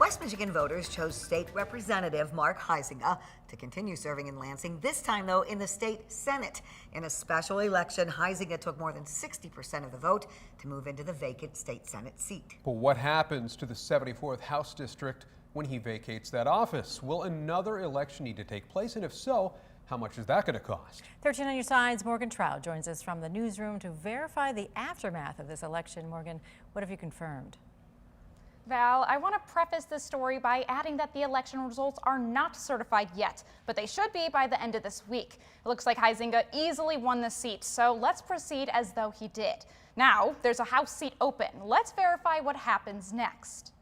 West Michigan voters chose State Representative Mark Huizenga to continue serving in Lansing, this time, though, in the state Senate. In a special election, Huizenga took more than 60% of the vote to move into the vacant state Senate seat. But what happens to the 74th House District when he vacates that office? Will another election need to take place? And if so, how much is that going to cost? 13 on your side's Morgan Trout joins us from the newsroom to verify the aftermath of this election. Morgan, what have you confirmed? Val, I want to preface this story by adding that the election results are not certified yet, but they should be by the end of this week. It looks like Huizenga easily won the seat, so let's proceed as though he did. Now, there's a House seat open. Let's verify what happens next.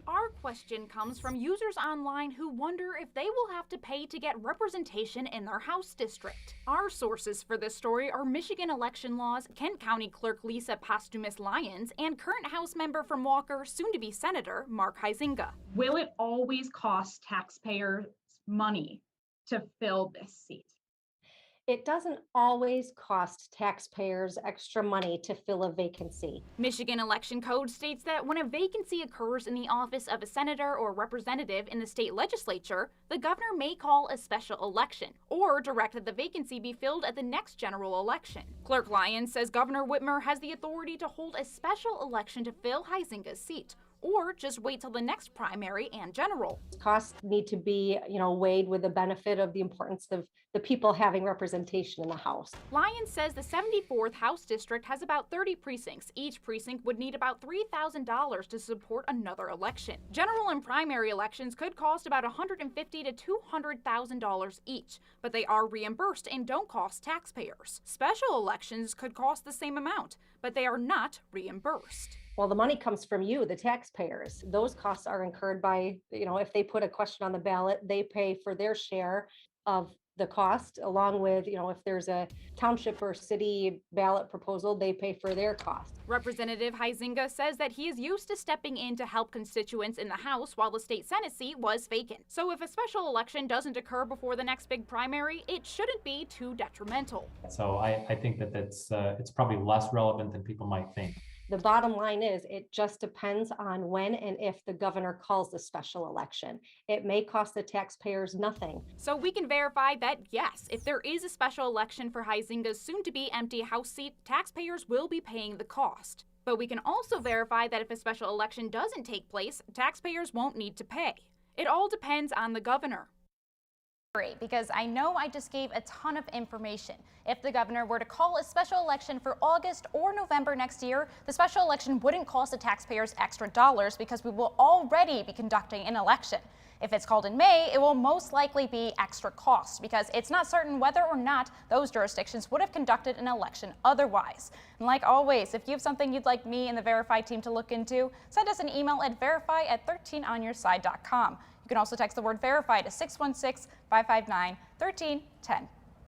Our question comes from users online who wonder if they will have to pay to get representation in their House district. Our sources for this story are Michigan election laws, Kent County Clerk Lisa Posthumus-Lyons, and current House member from Walker, soon-to-be Senator Mark Huizenga. Will it always cost taxpayers money to fill this seat? It doesn't always cost taxpayers extra money to fill a vacancy. Michigan election code states that when a vacancy occurs in the office of a senator or representative in the state legislature, the governor may call a special election or direct that the vacancy be filled at the next general election. Clerk Lyons says Governor Whitmer has the authority to hold a special election to fill Huizenga's seat, or just wait till the next primary and general. Costs need to be, weighed with the benefit of the importance of the people having representation in the House. Lyons says the 74th House District has about 30 precincts. Each precinct would need about $3,000 to support another election. General and primary elections could cost about $150,000 to $200,000 each, but they are reimbursed and don't cost taxpayers. Special elections could cost the same amount, but they are not reimbursed. Well, the money comes from you, the taxpayers. Those costs are incurred by, if they put a question on the ballot, they pay for their share of the cost, along with, if there's a township or city ballot proposal, they pay for their cost. Representative Huizenga says that he is used to stepping in to help constituents in the House while the state Senate seat was vacant. So if a special election doesn't occur before the next big primary, it shouldn't be too detrimental. So I think that it's probably less relevant than people might think. The bottom line is it just depends on when and if the governor calls the special election. It may cost the taxpayers nothing. So we can verify that, yes, if there is a special election for Huizenga's soon-to-be empty House seat, taxpayers will be paying the cost. But we can also verify that if a special election doesn't take place, taxpayers won't need to pay. It all depends on the governor. Because I know I just gave a ton of information. If the governor were to call a special election for August or November next year, the special election wouldn't cost the taxpayers extra dollars because we will already be conducting an election. If it's called in May, it will most likely be extra costs because it's not certain whether or not those jurisdictions would have conducted an election otherwise. And like always, if you have something you'd like me and the Verify team to look into, send us an email at verify@13onyourside.com. You can also text the word verify to 616-559-1310.